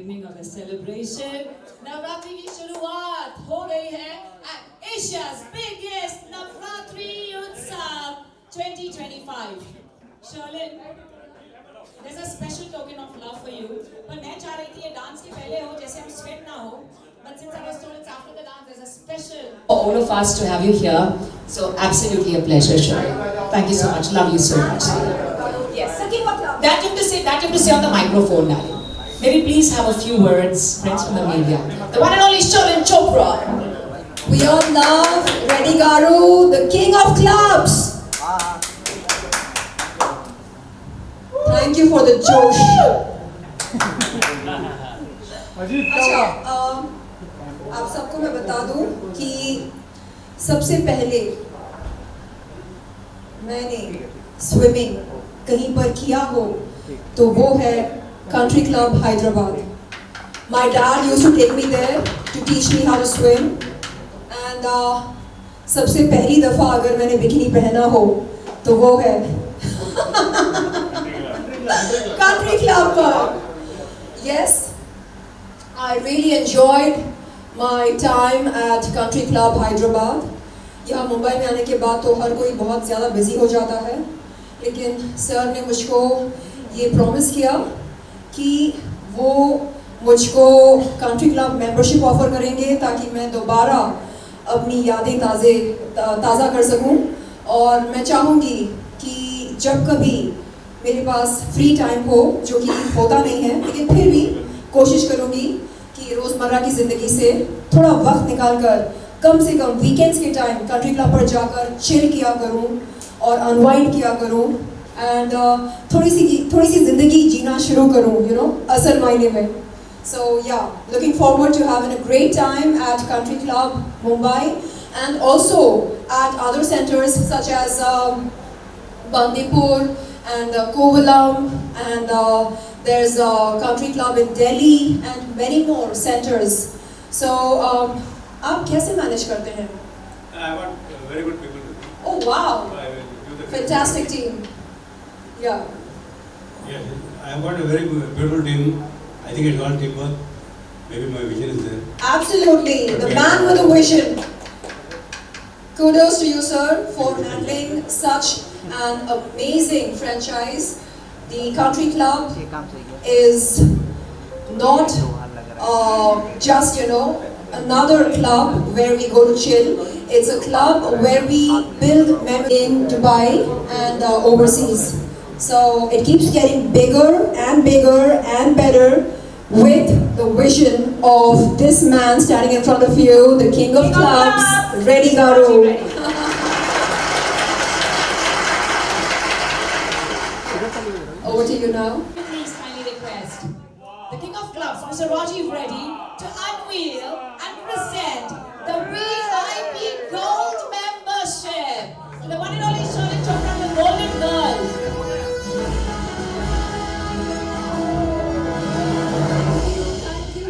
beginning of a celebration. Navratri की शुरुआत हो गई है at Asia's biggest Navratri Utsav 2025. Sherlyn, there's a special token of love for you. पर मैं चाह रही थी ये डांस के पहले हो जैसे हम sweat ना हो. But since I was told it's after the dance, there's a special for all of us to have you here. So absolutely a pleasure, Sherlyn. Thank you so much. Love you so much. Yes. That you have to say on the microphone, darling. Maybe please have a few words, friends from the media. The one and only Sherlyn Chopra. We all love Reddy Garu, the king of clubs. Thank you for the josh. अच्छा, आप सबको मैं बता दूं कि सबसे पहले मैंने स्विमिंग कहीं पर किया हो तो वो है country club Hyderabad. My dad used to take me there to teach me how to swim. And सबसे पहली दफा अगर मैंने बिकिनी पहना हो तो वो है country club पर. Yes, I really enjoyed my time at country club Hyderabad. यहाँ मुंबई में आने के बाद तो हर कोई बहुत ज़्यादा बिजी हो जाता है, लेकिन सर ने मुझको ये प्रॉमिस किया कि वो मुझको कंट्री क्लब मेंबरशिप ऑफर करेंगे ताकि मैं दोबारा अपनी यादें ताज़ा कर सकूं. और मैं चाहूँगी कि जब कभी मेरे पास फ्री टाइम हो, जो कि होता नहीं है, लेकिन फिर भी कोशिश करूँगी कि रोज़मर्रा की ज़िंदगी से थोड़ा वक्त निकाल कर कम से कम वीकेंड्स के टाइम कंट्री क्लब पर जाकर चिल किया करूँ और अनवाइंड किया करूँ एंड थोड़ी सी ज़िंदगी जीना शुरू करूँ, असल मायने में. So yeah, looking forward to having a great time at Country Club Mumbai and also at other centers such as Bandipur and Kovalam, and there's a country club in Delhi and many more centers. So आप कैसे manage करते हैं? I want very good people. Oh wow! I will do the Fantastic team. Yeah. Yes, I want a very good, beautiful team. I think it's all teamwork. Maybe my vision is there. Absolutely, the man with a vision. Kudos to you, sir, for handling such an amazing franchise. The country club is not just, another club where we go to chill. It's a club where we build memories in Dubai and overseas. So it keeps getting bigger and bigger and better with the vision of this man standing in front of you, the king of clubs, Reddy Garu. Over to you now. Please kindly request the king of clubs, Mr. Rajiv Reddy, to unveil and present the VIP Gold membership. The one and only Sherlyn Chopra, the Golden Girl.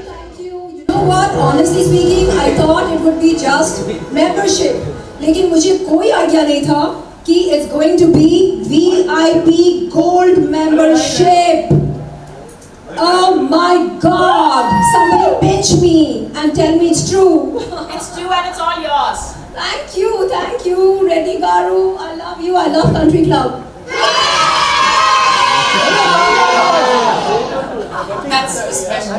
Thank you. You know what? Honestly speaking, I thought it would be just membership. लेकिन मुझे कोई idea नहीं था कि it's going to be VIP Gold membership. Oh my God! Somebody pinch me and tell me it's true. It's true and it's all yours. Thank you, Reddy Garu. I love you. I love Country Club. That's special.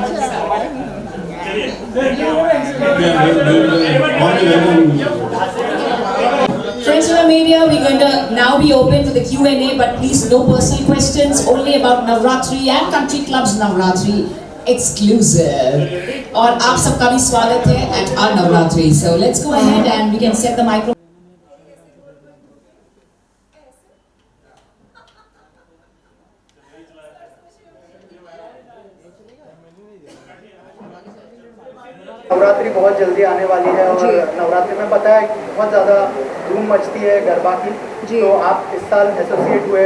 Friends from the media, we're going to now be open for the Q&A, but please no personal questions, only about Navratri and Country Club's Navratri exclusive. और आप सबका भी स्वागत है at our Navratri. So let's go ahead and we can set the microphone. Navratri बहुत जल्दी आने वाली है और नवरात्रि में पता है बहुत ज़्यादा धूम मचती है गरबा की. तो आप इस साल एसोसिएट हुए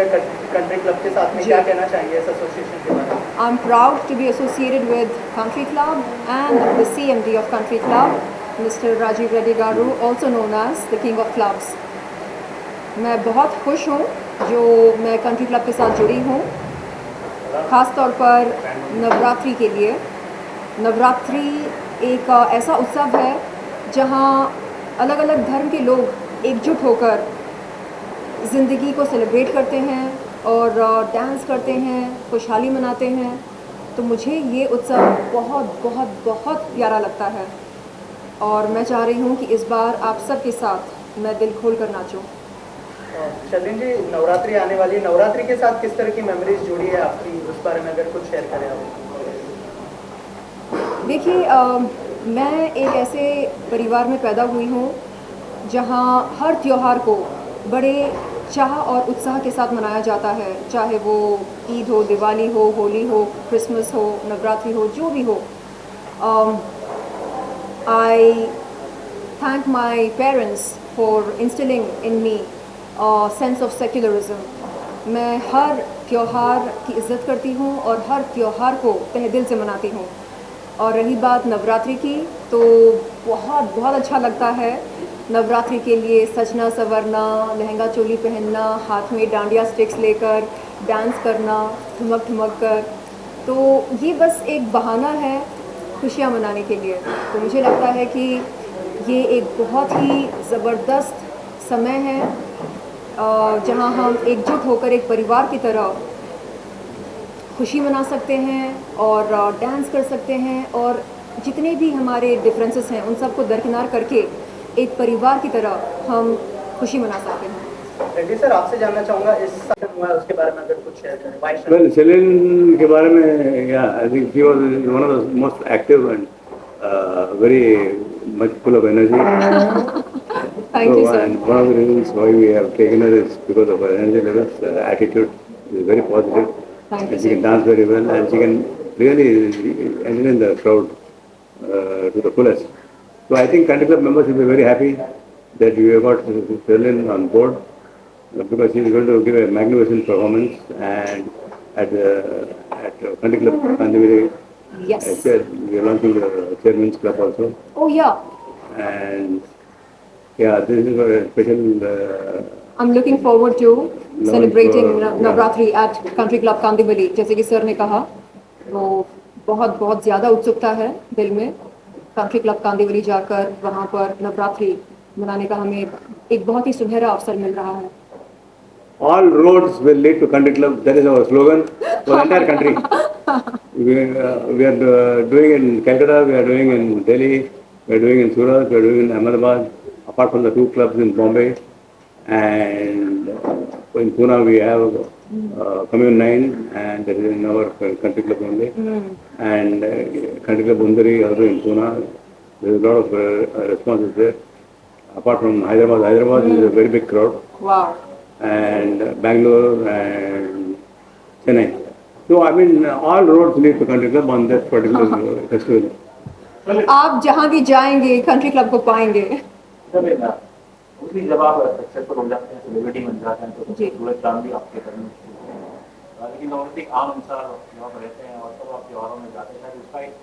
कंट्री क्लब के साथ में, क्या कहना चाहेंगे इस एसोसिएशन के बारे में? I'm proud to be associated with Country Club and the CMD of Country Club, Mr. Rajiv Reddy Garu, also known as the King of Clubs. मैं बहुत खुश हूँ जो मैं कंट्री क्लब के साथ जुड़ी हूँ, ख़ास तौर पर नवरात्रि के लिए. नवरात्रि एक ऐसा उत्सव है जहाँ अलग अलग धर्म के लोग एकजुट होकर ज़िंदगी को सेलिब्रेट करते हैं और डांस करते हैं, खुशहाली मनाते हैं। तो मुझे ये उत्सव बहुत बहुत बहुत प्यारा लगता है और मैं चाह रही हूँ कि इस बार आप सबके साथ मैं दिल खोल कर नाचूं। शर्लिन जी, नवरात्रि आने वाली है, नवरात्रि के साथ किस तरह की मेमोरीज जुड़ी है आपकी, उस बारे में अगर कुछ शेयर करें आप। देखिए, मैं एक ऐसे परिवार में पैदा हुई हूँ जहाँ हर त्योहार को बड़े चाह और उत्साह के साथ मनाया जाता है, चाहे वो ईद हो, दिवाली हो, होली हो, क्रिसमस हो, नवरात्रि हो, जो भी हो। आई thank my parents for instilling in me a sense of secularism। मैं हर त्योहार की इज़्ज़त करती हूँ और हर त्योहार को तहे दिल से मनाती हूँ। और रही बात नवरात्रि की, तो बहुत बहुत अच्छा लगता है नवरात्रि के लिए सजना संवरना, लहंगा चोली पहनना, हाथ में डांडिया स्टिक्स लेकर डांस करना ठुमक ठुमक कर। तो ये बस एक बहाना है खुशियाँ मनाने के लिए। तो मुझे लगता है कि ये एक बहुत ही ज़बरदस्त समय है जहाँ हम एकजुट होकर एक परिवार की तरह खुशी मना सकते हैं और डांस कर सकते हैं और जितने भी हमारे डिफरेंसेस हैं उन सबको दरकिनार करके एक परिवार की तरह हम खुशी मना सकते हैं। रेड्डी सर, आपसे जानना चाहूँगा इस साल हुआ है उसके बारे में अगर कुछ शेयर करें। Why Well, Sherlyn के बारे में, yeah, I think she was one of the most active and very much full of energy. Thank you, sir. And one of the reasons why we have taken her is because of her energy levels, attitude is very positive. Thank you, And she sir. can dance very well, and she can really entertain the crowd to the fullest. So I think country club members will be very happy that we have got Sherlyn on board, because she is going to give a magnificent performance. And at country club Kandiviri, Yes. we are launching the chairman's club also. Oh yeah. And yeah, this is a special. I'm looking forward to celebrating yeah. Navratri at Country Club Kandivali। जैसे कि sir ने कहा, वो बहुत बहुत ज़्यादा उत्सुकता है दिल में कंट्री क्लब कांदिवली जाकर वहाँ पर नवरात्रि मनाने का हमें एक बहुत ही सुनहरा अवसर मिल रहा है। All roads will lead to country club. That is our slogan for the entire country. We are doing in Calcutta, we are doing in Delhi, we are doing in Surat, we are doing in Ahmedabad, apart from the 2 clubs in Bombay. And in Pune we have Commune 9, and that is in our country club only. And country club Undari also in Pune. There is a lot of responses there. Apart from Hyderabad is a very big crowd. Wow. And Bangalore and Chennai. So I mean, all roads lead to country club on that particular festival. आप जहाँ भी जाएंगे country club को पाएंगे। उसी जब आप successful हो जाते हैं, सेलिब्रिटी बन जाते हैं, तो सूरज चांद भी आपके घर में शुरू होता है। लेकिन नॉर्मली आम इंसान यहाँ पर रहते हैं और सब आप त्योहारों में जाते हैं, उसका एक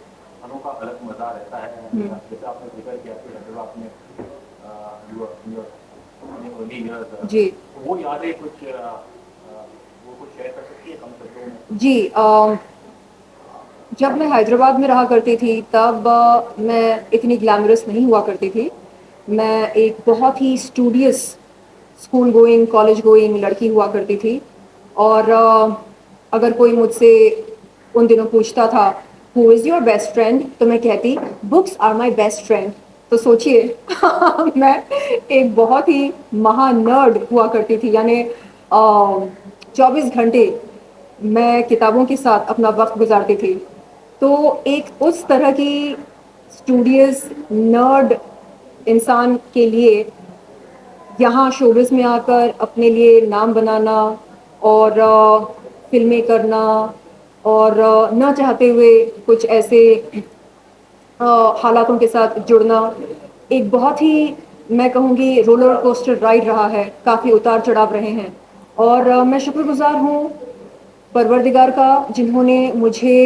अनोखा अलग मजा रहता है। जैसे आपने जिक्र किया कि जब आपने जी वो यादें कुछ शेयर कर सकती है कम शब्दों में? जी, जब मैं हैदराबाद में रहा करती थी तब मैं इतनी ग्लैमरस नहीं हुआ करती थी। मैं एक बहुत ही studious school going, college going लड़की हुआ करती थी। और अगर कोई मुझसे उन दिनों पूछता था who is your best friend, तो मैं कहती books are my best friend. तो सोचिए मैं एक बहुत ही महानर्ड हुआ करती थी, यानी 24 घंटे मैं किताबों के साथ अपना वक्त गुजारती थी। तो एक उस तरह की स्टूडियस नर्ड इंसान के लिए यहाँ शोबिज़ में आकर अपने लिए नाम बनाना और फिल्में करना और न चाहते हुए कुछ ऐसे हालातों के साथ जुड़ना एक बहुत ही, मैं कहूँगी, रोलर कोस्टर राइड रहा है। काफ़ी उतार चढ़ाव रहे हैं और मैं शुक्रगुजार हूँ परवरदिगार का, जिन्होंने मुझे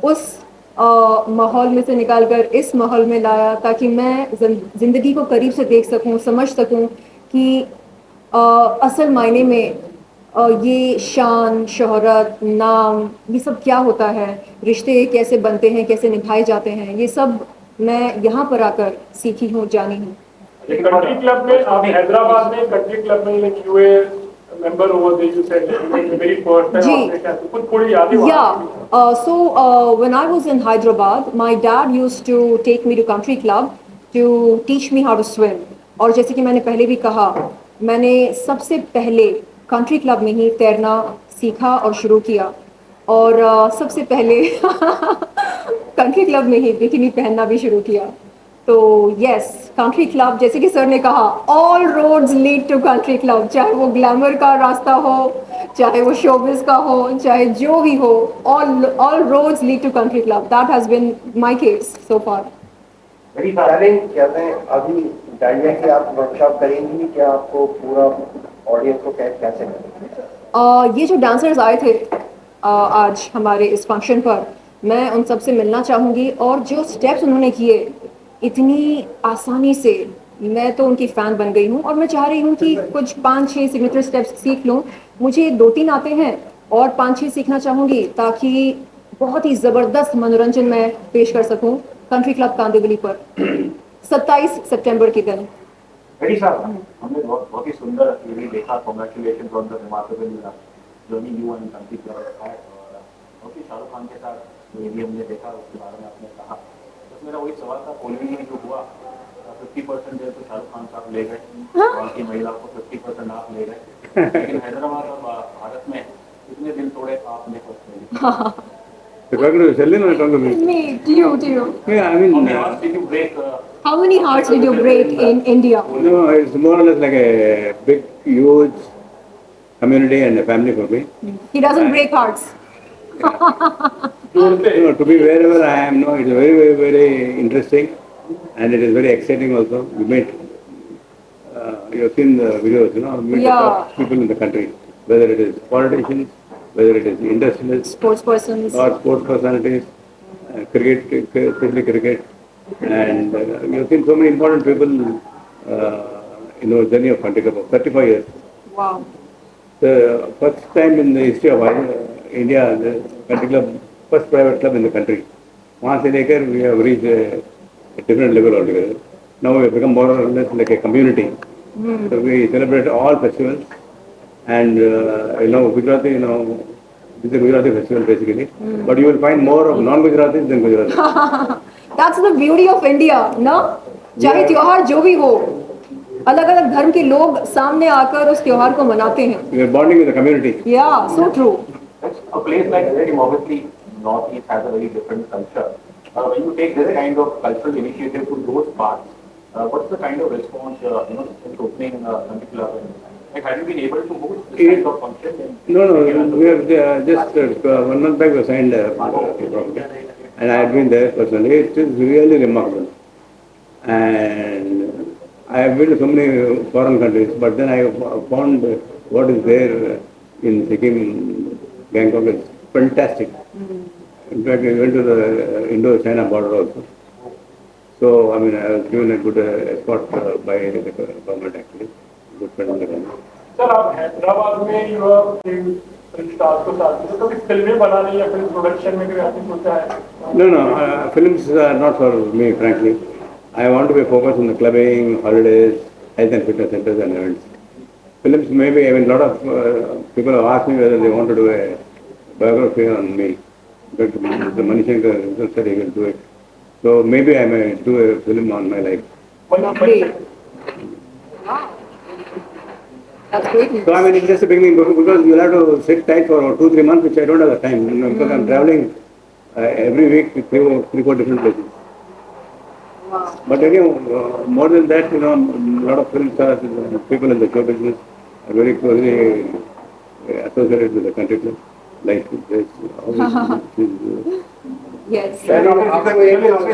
उस माहौल में से निकालकर इस माहौल में लाया ताकि मैं ज़िंदगी को करीब से देख सकूं, समझ सकूं कि असल मायने में ये शान, शोहरत, नाम, ये सब क्या होता है, रिश्ते कैसे बनते हैं, कैसे निभाए जाते हैं, ये सब मैं यहाँ पर आकर सीखी हूँ, जानी हूँ। कंट्री क्लब में आप हैदराबाद में कंट्री क्लब में like you a member over there you said very first time आपने क्या कुछ थोड़ी यादें Yeah. When I was in Hyderabad, my dad used to take me to country club to teach me how to swim. और जैसे कि मैंने पहले भी कहा, मैंने सबसे पहले कंट्री क्लब में ही तैरना सीखा और शुरू किया। और सबसे पहले कंट्री क्लब में ही बिकिनी पहनना भी शुरू किया। तो यस, कंट्री क्लब, जैसे कि सर ने कहा, all roads lead to country club. चाहे वो ग्लैमर का रास्ता हो, चाहे वो शोबिज का हो, चाहे जो भी हो, all roads lead to country club. That has been my case so far. मेरी डार्लिंग कहते हैं अभी डांडिया की आप वर्कशॉप करेंगी, क्या आपको पूरा ऑडियंस को कैसे करेंगे? ये जो डांसर्स आए थे आज हमारे इस फंक्शन पर, मैं उन सबसे मिलना चाहूँगी। और जो स्टेप्स उन्होंने किए इतनी आसानी से, मैं तो उनकी फ़ैन बन गई हूँ। और मैं चाह रही हूँ कि कुछ 5-6 सिग्नेचर स्टेप्स सीख लूँ। मुझे 2-3 आते हैं और 5-6 सीखना चाहूँगी, ताकि बहुत ही ज़बरदस्त मनोरंजन मैं पेश कर सकूँ कंट्री क्लब कांदिवली पर 27 सितंबर के दिन। वेरी साहब, हमने बहुत ही सुंदर टीवी देखा। Congratulations on the remarkable journey you and country club है। और बहुत ही शाहरुख खान के साथ जो भी हमने देखा उसके बारे में आपने कहा। बस मेरा वही सवाल था, पोलिंग में जो हुआ 50% जो तो शाहरुख खान साहब ले गए, बाकी महिलाओं को 50% आप ले गए। लेकिन हैदराबाद और भारत में कितने दिन तोड़े आपने personally? You're talking to Sherlyn or talking to me? Me, to you. Yeah, I mean, How many hearts did you break? How many hearts did you break in India? no, it's more or less like a big, huge community and a family for me. He doesn't break hearts. No, to be wherever I am, no, it's very, very, very interesting, and it is very exciting also. You meet, you have seen the videos, you know, meet the top people in the country, whether it is politicians, whether it is industrialists, Sports persons. or sports personalities, cricket, especially cricket, and you have seen so many important people in our journey of country club of 35 years. Wow. The first time in the history of India, the country club, first private club in the country. वहाँ से लेकर we have reached a different level altogether. Now we have become more or less like a community. So we celebrate all festivals, and Gujarati, this is a Gujarati festival basically. But you will find more of non-Gujaratis than Gujaratis. That's the beauty of India, no? चाहे त्योहार जो भी हो, अलग-अलग धर्म के लोग सामने आकर उस त्योहार को मनाते हैं. We are bonding with the community. Yeah, so true. A place like Delhi, obviously, Northeast has a very different culture. When you take this kind of cultural initiative to those parts, what's the kind of response, since opening country club? Like, have you been able to host this kind of function? No, we have just 1 month back we signed a program, and I have been there personally. It is really remarkable, and I have been to so many foreign countries, but then I found what is there in Sikkim, Bangkok is fantastic. In fact, we went to the Indo-China border also. So, I mean, I was given a good escort by the government actually, good friend of the government. Sir, आप हैदराबाद में युवा film stars को साथ में कभी फिल्में बनाने या फिल्म प्रोडक्शन में कभी आपने सोचा है? No, films are not for me, frankly. I want to be focused on the clubbing, holidays, health and fitness centers and events. Films maybe, I mean, a lot of people have asked me whether they want to do a biography on me. But the Manishankar said he will do it. So maybe I may do a film on my life. Great. Wow. That's great news. So I mean, it's just a beginning because you'll have to sit tight for 2-3 months, which I don't have the time, because I'm traveling every week to 3-4 different places. Wow. But again, more than that, a lot of film stars, people in the show business are very closely associated with the country club. Like this, Yes. आपने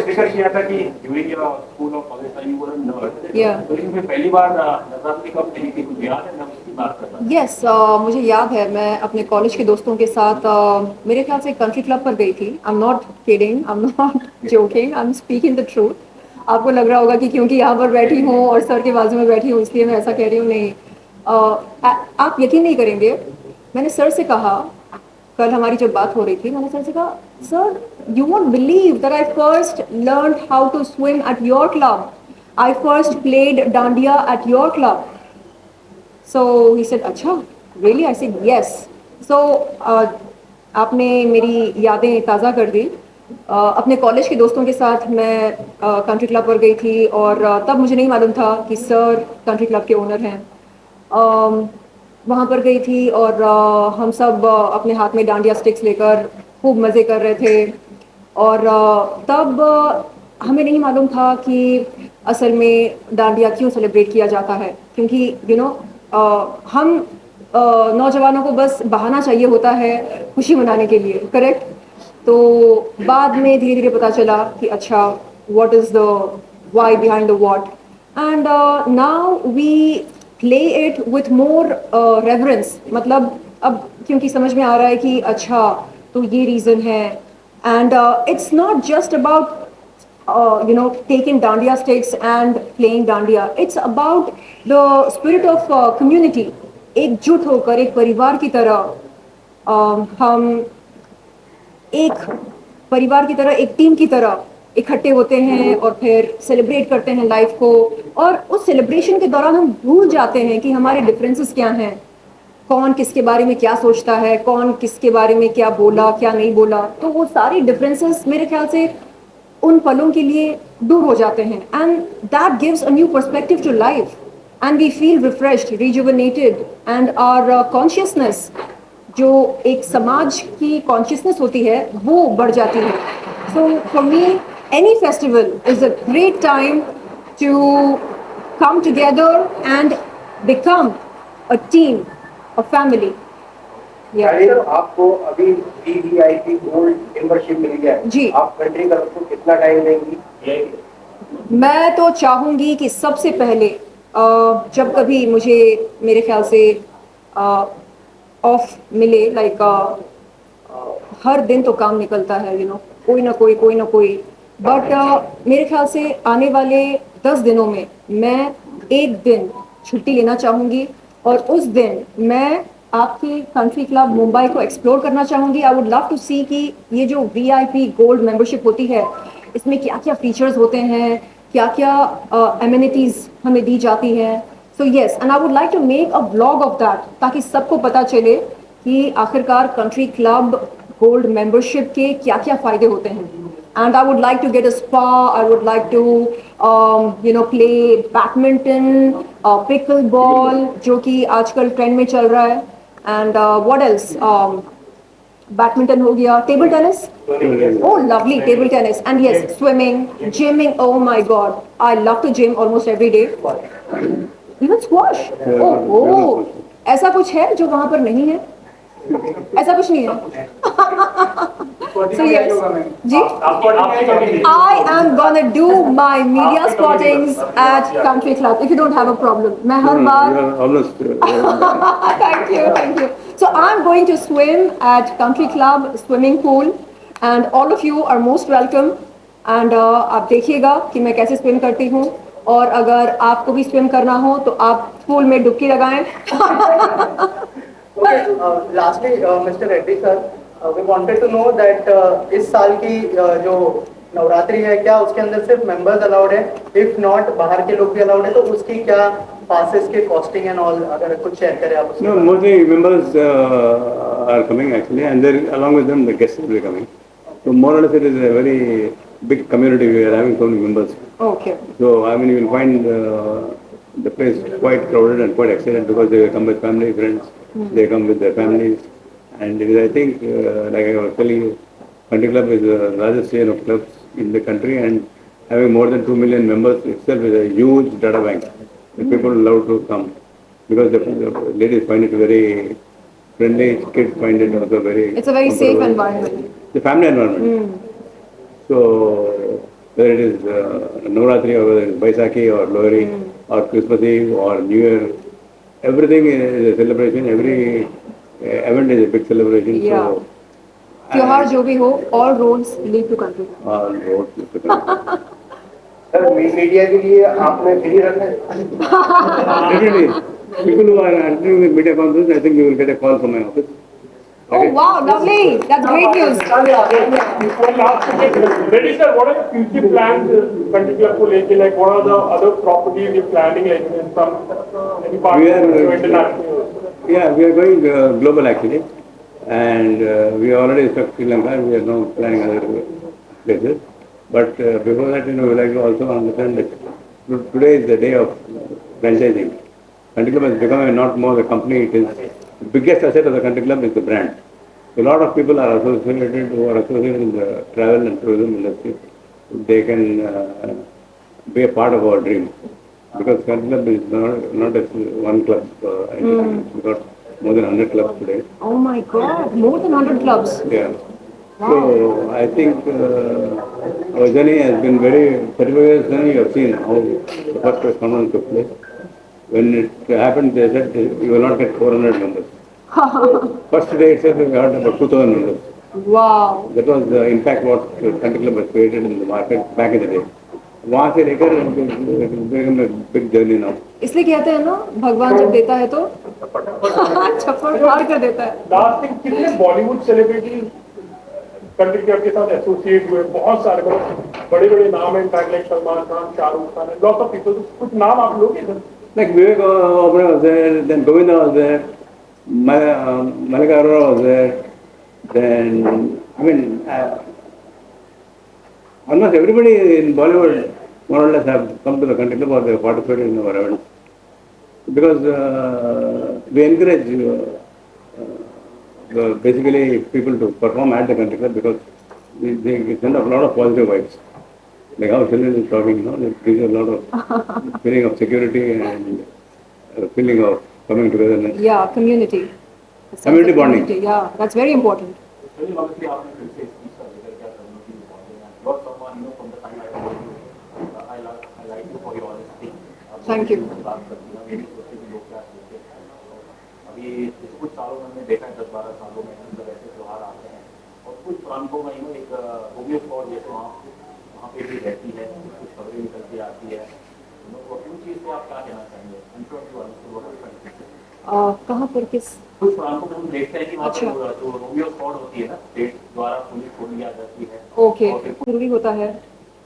जिक्र किया था कि during your school of college you were a nurse. Yeah. तो इसमें पहली बार नवरात्रि कब मिली थी, कुछ याद है? मैं उसकी बात कर रहा हूँ. Yes, मुझे याद है, मैं अपने कॉलेज के दोस्तों के साथ मेरे ख्याल से कंट्री क्लब पर गई थी. I'm not kidding, I'm not joking, I'm speaking the truth. आपको लग रहा होगा कि क्योंकि यहाँ पर बैठी हूँ और सर के बाजू में बैठी हूँ इसलिए मैं ऐसा कह रही हूँ. नहीं, आप यकीन नहीं करेंगे, मैंने सर से कहा, कल हमारी जब बात हो रही थी, मैंने सर से कहा, sir you won't believe that I first learn how to swim at your club, I first played dandiya at your club. So he said, अच्छा, really? I said, yes. So आपने मेरी यादें ताज़ा कर दी. अपने कॉलेज के दोस्तों के साथ मैं कंट्री क्लब पर गई थी और तब मुझे नहीं मालूम था कि सर कंट्री क्लब के ओनर हैं. वहाँ पर गई थी और हम सब अपने हाथ में डांडिया स्टिक्स लेकर खूब मज़े कर रहे थे. और तब हमें नहीं मालूम था कि असल में डांडिया क्यों सेलिब्रेट किया जाता है, क्योंकि हम नौजवानों को बस बहाना चाहिए होता है खुशी मनाने के लिए, करेक्ट. तो बाद में धीरे धीरे पता चला कि अच्छा, what is the why behind the what, and now we play it with more reverence. मतलब अब क्योंकि समझ में आ रहा है कि अच्छा, तो ये रीज़न है. And it's not just about taking dandiya sticks and playing dandiya. It's about the spirit of community. एकजुट होकर एक परिवार की तरह हम एक परिवार की तरह, एक टीम की तरह इकट्ठे होते हैं और फिर सेलिब्रेट करते हैं लाइफ को. और उस सेलिब्रेशन के दौरान हम भूल जाते हैं कि हमारे डिफरेंसेस क्या हैं, कौन किसके बारे में क्या सोचता है, कौन किसके बारे में क्या बोला क्या नहीं बोला. तो वो सारी डिफरेंसेस मेरे ख्याल से उन पलों के लिए दूर हो जाते हैं. And that gives a new perspective to life and we feel refreshed, rejuvenated, and our consciousness, जो एक समाज की कॉन्शियसनेस होती है, वो बढ़ जाती है. So for me any festival is a great time to come together and become a team, a family. Sir, आपको अभी VVIP गोल्ड मेंबरशिप मिल गया है जी. आप कंट्री क्लब को कितना टाइम देंगी? मैं तो चाहूँगी कि सबसे पहले जब कभी मुझे मेरे ख्याल से ऑफ मिले, लाइक हर दिन तो काम निकलता है, कोई ना कोई. बट मेरे ख्याल से आने वाले 10 दिनों में मैं एक दिन छुट्टी लेना चाहूँगी और उस दिन मैं आपकी कंट्री क्लब मुंबई को एक्सप्लोर करना चाहूँगी. आई वुड लव टू सी कि ये जो VIP गोल्ड मेंबरशिप होती है, इसमें क्या क्या फीचर्स होते हैं, क्या क्या एमिनिटीज़ हमें दी जाती हैं. So yes, and I would like to make a vlog of that, ताकि सबको पता चले कि आखिरकार कंट्री क्लब गोल्ड मेंबरशिप के क्या क्या फ़ायदे होते हैं. And I would like to get a spa. I would like to, play badminton, pickleball, जो कि आजकल ट्रेंड में चल रहा है. And what else? बैडमिंटन हो गया, table tennis. Oh, lovely, table tennis. And yes, swimming, gymming. Oh my God, I love to gym almost every day. Even squash. Oh, ऐसा कुछ है जो वहाँ पर नहीं है? ऐसा कुछ नहीं है. So yes, ji, I am gonna do my media spottings at country club if you don't have a problem. मैं हर बार thank you. So I'm going to swim at country club swimming pool and all of you are most welcome. And आप देखिएगा कि मैं कैसे swim करती हूँ, और अगर आपको भी स्विम करना हो तो आप पूल में डुबकी लगाएं. Lastly, Mr. Reddy sir, we wanted to know that इस साल की जो नवरात्रि है, क्या उसके अंदर सिर्फ मेंबर्स अलाउड है? इफ नॉट, बाहर के लोग भी अलाउड है, तो उसकी क्या पासेस के कॉस्टिंग एंड ऑल, अगर कुछ शेयर करें आप उसमें. No, mostly members are coming actually, and then along with them the guests will be coming. So more or less it is a very big community. We are having so many members. Okay. So I mean, you will find the place quite crowded and quite excellent because they come with family, friends. They come with their families, and it is, I think, like I was telling you, country club is the largest chain of clubs in the country, and having more than 2 million members itself is a huge data bank. The people love to come because the ladies find it very friendly, kids find it also very. It's a very safe environment. The family environment. So whether it is Navratri or whether it is Baisakhi or Lohri or Christmas Eve or New Year, everything is a celebration. Every event is a big celebration. Yeah. So त्योहार जो भी हो, all roads lead to country. all roads lead to country. Sir, media के लिए आपने free रखा है? Definitely. People who are attending the media conference, I think you will get a call from my office. Oh wow, lovely. That's great news. Reddy sir, what are your future plans country club को लेके? Like what are the other properties you're planning, like from any part We are, to international? Yeah, we are going global actually, and we already struck Sri Lanka. We are now planning other places. But before that, we would like to also understand that today is the day of franchising. Country club has become not more a company. It is the biggest asset of the country club is the brand. A lot of people are associated who are associated in the travel and tourism industry. They can be a part of our dream. Because country club is not just one club entity. We've got more than 100 clubs today. Oh my God, more than 100 clubs. Yeah. So I think our journey has been very 35 years journey. You have seen how the first press conference took place. When it happened, they said you will not get 400 members. First day itself, we had about 2,000 members. Wow. That was the impact what country club has created in the market back in the day. वहाँ से लेकर big journey now. इसलिए कहते हैं ना, भगवान जब देता है तो छप्पड़ फाड़ कर देता है. लास्ट थिंग, कितने बॉलीवुड सेलिब्रिटीज कंट्री क्लब के साथ एसोसिएट हुए? बहुत सारे बड़े बड़े नाम हैं, like Salman Khan, Shahrukh Khan, lots of people. कुछ नाम आप लोगे sir? Like Vivek Oberoi was there, then Govinda was there, Malika Arora was there, then, I mean, almost everybody in Bollywood more or less have come to the country club or they have participated in our events. Because we encourage basically people to perform at the country club because they send up a lot of positive vibes. Like how Sherlyn is talking, it gives a lot of feeling of security and feeling of coming togetherness. Yeah, community. Community bonding. Yeah, that's very important. Obviously, आपने फिर से speech का जिक्र किया, community bonding, and you're someone, from the time I know you, I like you for your honesty. Thank you. बात करती हैं, मेरी सोचती कि लोग क्या सोचते हैं. अभी इस कुछ सालों में हमने देखा है, 10-12 सालों में अंदर ऐसे त्योहार आते हैं और कुछ प्रांतों में एक होमियो फॉर जैसे वहाँ पे भी रहती है, कुछ खबरें निकल के आती है. तो उन चीज़ पे आप क्या कहना चाहेंगे? कहाँ पर किस? कुछ प्रांतों में हम देखते हैं कि वहाँ पे जो होमियो फॉर होती है ना, स्टेट द्वारा पुलिस को दी जाती है. ओके, जरूरी होता है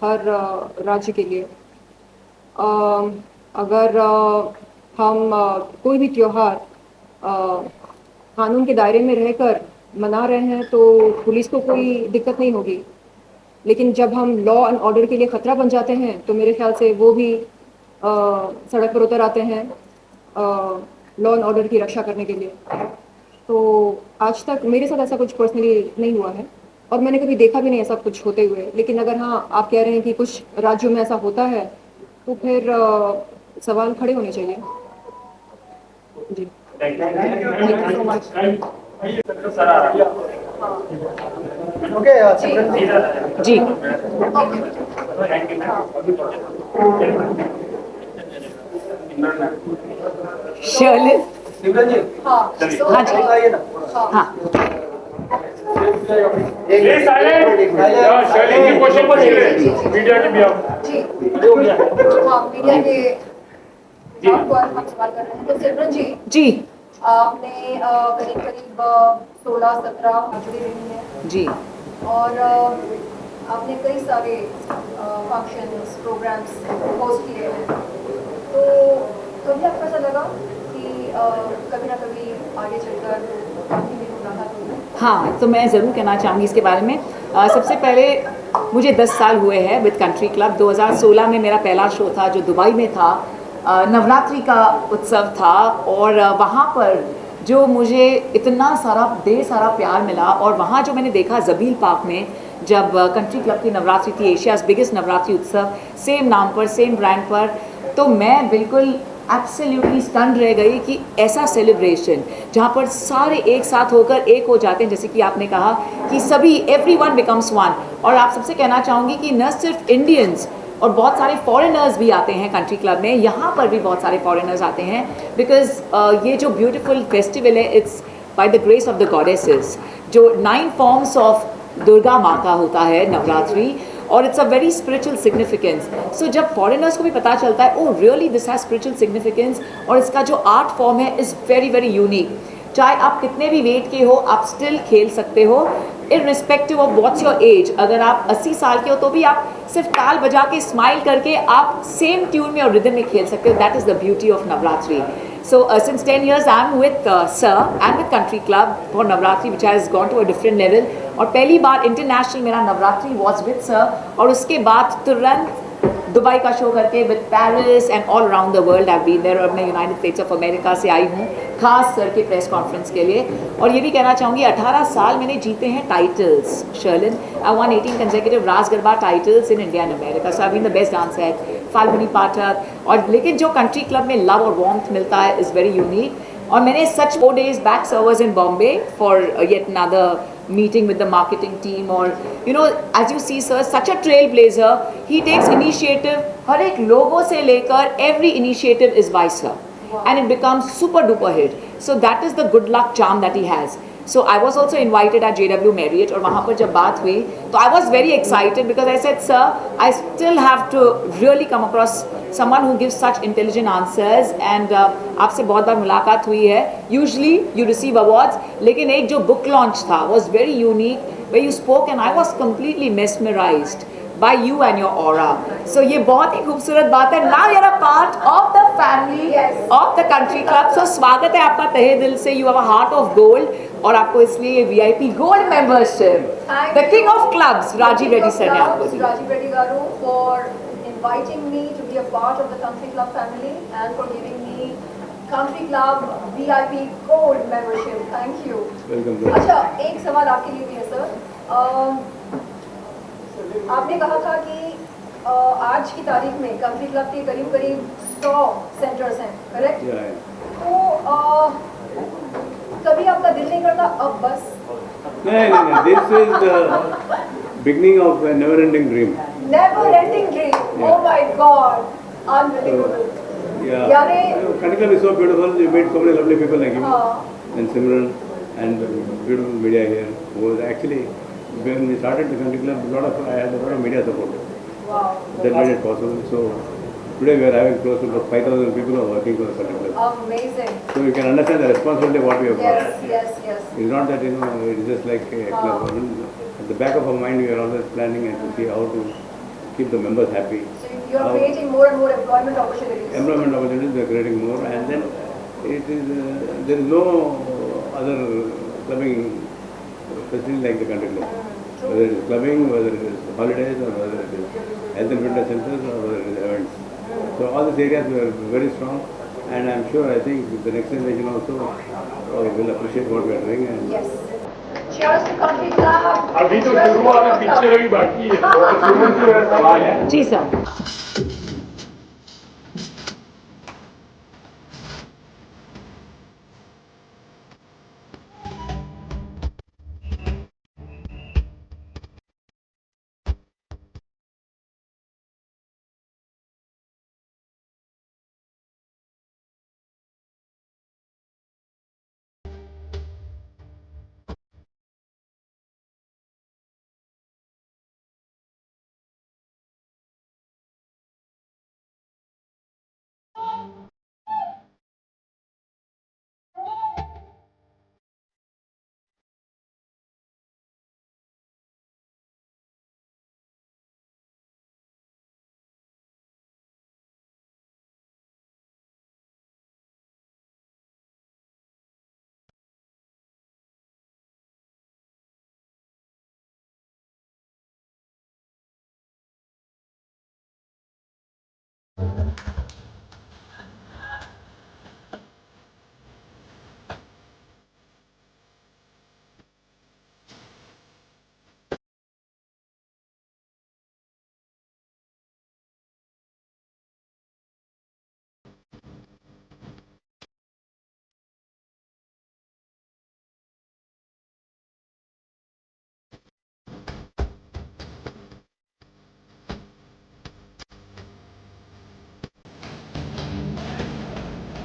हर राज्य के लिए. अगर हम कोई भी त्योहार कानून के दायरे में रहकर मना रहे हैं तो पुलिस को कोई दिक्कत नहीं होगी. लेकिन जब हम लॉ एंड ऑर्डर के लिए ख़तरा बन जाते हैं तो मेरे ख्याल से वो भी सड़क पर उतर आते हैं लॉ एंड ऑर्डर की रक्षा करने के लिए. तो आज तक मेरे साथ ऐसा कुछ पर्सनली नहीं हुआ है और मैंने कभी देखा भी नहीं ऐसा कुछ होते हुए. लेकिन अगर हाँ आप कह रहे हैं कि कुछ राज्यों में ऐसा होता है तो फिर सवाल खड़े होने चाहिए. जी, थैंक यू सो मच. जी, शर्लिन. हाँ जी, हाँ. मीडिया के भी आप जी, हाँ मीडिया के आपको हम सवाल कर रहे हैं. तो सिमरन जी, जी आपने करीब करीब 16-17 जुड़ी रही हैं जी, और आपने कई सारे फंक्शंस प्रोग्राम्स होस्ट किए हैं. तो कभी आपको ऐसा लगा कि कभी ना कभी आगे चलकर कंटिन्यू होना था? हाँ, तो मैं ज़रूर कहना चाहूँगी इसके बारे में. सबसे पहले मुझे 10 साल हुए हैं विद कंट्री क्लब. 2016 में मेरा पहला शो था जो दुबई में था. नवरात्रि का उत्सव था और वहाँ पर जो मुझे इतना सारा ढेर सारा प्यार मिला और वहाँ जो मैंने देखा जबील पार्क में जब कंट्री क्लब की नवरात्रि थी, एशियाज़ बिगेस्ट नवरात्रि उत्सव, सेम नाम पर सेम ब्रांड पर, तो मैं बिल्कुल एब्सोल्युटली स्टन्ड रह गई कि ऐसा सेलिब्रेशन जहाँ पर सारे एक साथ होकर एक हो जाते हैं, जैसे कि आपने कहा कि सभी एवरीवन बिकम्स वन. और आप सबसे कहना चाहूँगी कि न सिर्फ इंडियंस और बहुत सारे फॉरेनर्स भी आते हैं कंट्री क्लब में. यहाँ पर भी बहुत सारे फॉरेनर्स आते हैं बिकॉज ये जो ब्यूटीफुल फेस्टिवल है it's by the grace of the goddesses. जो 9 फॉर्म्स ऑफ दुर्गा माँ का होता है नवरात्रि, और it's a very spiritual significance. So जब फॉरेनर्स को भी पता चलता है oh really this has spiritual significance और इसका जो आर्ट फॉर्म है इज़ वेरी वेरी यूनिक. चाहे आप कितने भी वेट के हो आप स्टिल खेल सकते हो irrespective of what's your age. अगर आप 80 साल के हो तो भी आप सिर्फ ताल बजा के स्माइल करके आप सेम ट्यून में और रिदम में खेल सकते हो. That is the beauty of Navratri. So since 10 years I'm with Sir and with Country Club for Navratri which has gone to a different level. और पहली बार इंटरनेशनल मेरा नवरात्रि was with Sir और उसके बाद तुरंत दुबई का शो करके with Paris and all around the world I been there. और मैं यूनाइटेड स्टेट्स ऑफ अमेरिका से आई हूँ खास सर के प्रेस कॉन्फ्रेंस के लिए. और ये भी कहना चाहूँगी 18 साल मैंने जीते हैं टाइटल्स. शर्लिन I won 18 consecutive Raas Garba titles in India and America. So I been the best dancer Falguni Pathak. और लेकिन जो कंट्री क्लब में लव और वार्मथ मिलता है इज़ वेरी यूनिक. और मैंने सच 4 days back sir was in Bombay for yet another meeting with the marketing team. Or you know as you see sir such a trailblazer, he takes initiative. हर एक लोगों से लेकर every initiative is by sir and it becomes super duper hit. So that is the good luck charm that he has. So I was also invited at JW Marriott और वहाँ पर जब बात हुई तो I was very excited because I said sir I still have to really come across someone who gives such intelligent answers and आपसे बहुत बार मुलाकात हुई है. Usually you receive awards लेकिन एक जो book launch था was very unique where you spoke and I was completely mesmerized by you and your aura. So ये बहुत ही खूबसूरत बात है. Now you're a part of the family of the country club. So स्वागत है आपका तहे दिल से. You have a heart of gold और आपको इसलिए VIP gold membership. The king of clubs Rajiv Reddy sir ने आपको दी. Rajiv Reddy garu for inviting me to be a part of the country club family and for giving me country club VIP gold membership. Thank you. Welcome. अच्छा एक सवाल आपके लिए भी है sir. आपने कहा था कि आज की तारीख में कंट्री क्लब के करीब करीब 100 सेंटर्स हैं, करेक्ट? तो कभी आपका दिल नहीं करता अब बस? नहीं, this is the beginning of a never-ending dream. Never-ending dream. Yeah. Oh my God, unbelievable. Yeah. यानी Country club is so beautiful. You meet so many lovely people like you and Simran and beautiful media here. Who was actually when we started the country club, I had a lot of media support. wow. That made it possible. So today we are having close to about 5,000 people who are working for the country club. Amazing. So you can understand the responsibility of what we have got. Yes. It's not that it's just like a club. At the back of our mind, we are always planning and to see how to keep the members happy. So you are creating more and more employment opportunities. Employment opportunities, we are creating more, and then it is there is no other clubbing facility like the country club. Whether it is clubbing, whether it is holidays, or whether it is health and fitness centers, or whether it is events. So all these areas were very strong, and I'm sure I think the next generation also will appreciate what we are doing. And Yes. Cheers to country club. अभी तो शुरुआत है, पीछे रही बाकी है. शुरू से मेरा सवाल है. जी सर.